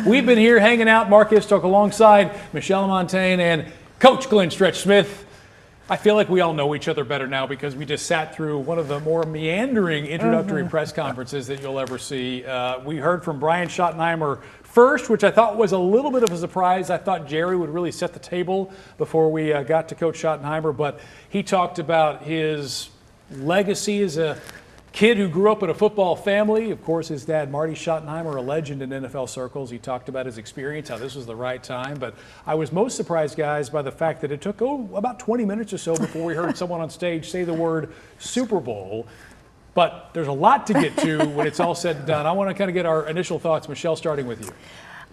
We've been here hanging out, Mark Istock alongside Michelle Montaigne and Coach Glenn Stretch Smith. I feel like we all know each other better now because we just sat through one of the more meandering introductory press conferences that you'll ever see. We heard from Brian Scottenheimer first, which I thought was a little bit of a surprise. I thought Jerry would really set the table before we got to Coach Scottenheimer, but he talked about his legacy as a kid who grew up in a football family. Of course, his dad, Marty Schottenheimer, a legend in NFL circles. He talked about his experience, how this was the right time. But I was most surprised, guys, by the fact that it took about 20 minutes or so before we heard someone on stage say the word Super Bowl. But there's a lot to get to when it's all said and done. I want to kind of get our initial thoughts. Michelle, starting with you.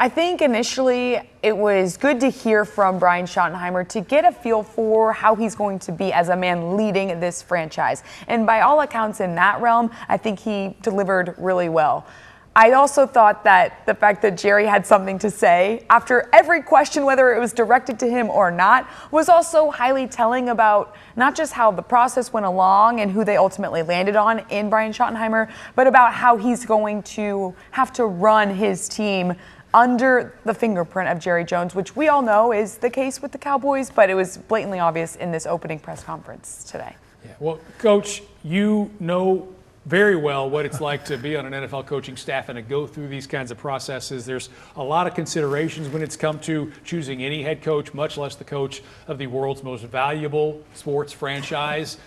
I think initially it was good to hear from Brian Scottenheimer to get a feel for how he's going to be as a man leading this franchise. And by all accounts in that realm, I think he delivered really well. I also thought that the fact that Jerry had something to say after every question, whether it was directed to him or not, was also highly telling about not just how the process went along and who they ultimately landed on in Brian Scottenheimer, but about how he's going to have to run his team under the fingerprint of Jerry Jones, which we all know is the case with the Cowboys, but it was blatantly obvious in this opening press conference today. Yeah, well, Coach, you know very well what it's like to be on an NFL coaching staff and to go through these kinds of processes. There's a lot of considerations when it's come to choosing any head coach, much less the coach of the world's most valuable sports franchise.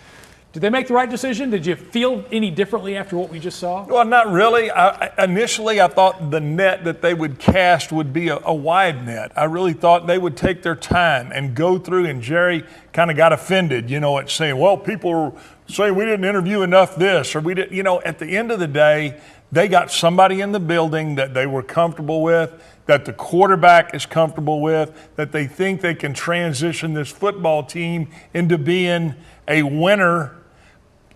Did they make the right decision? Did you feel any differently after what we just saw? Well, not really. Initially, I thought the net that they would cast would be a wide net. I really thought they would take their time and go through, and Jerry kind of got offended, at saying, well, people are saying we didn't interview enough this, or we didn't, at the end of the day, they got somebody in the building that they were comfortable with, that the quarterback is comfortable with, that they think they can transition this football team into being a winner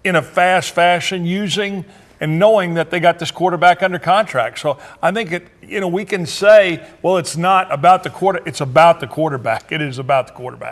in a fast fashion, using and knowing that they got this quarterback under contract. So I think we can say, well, it's not about the it's about the quarterback. It is about the quarterback.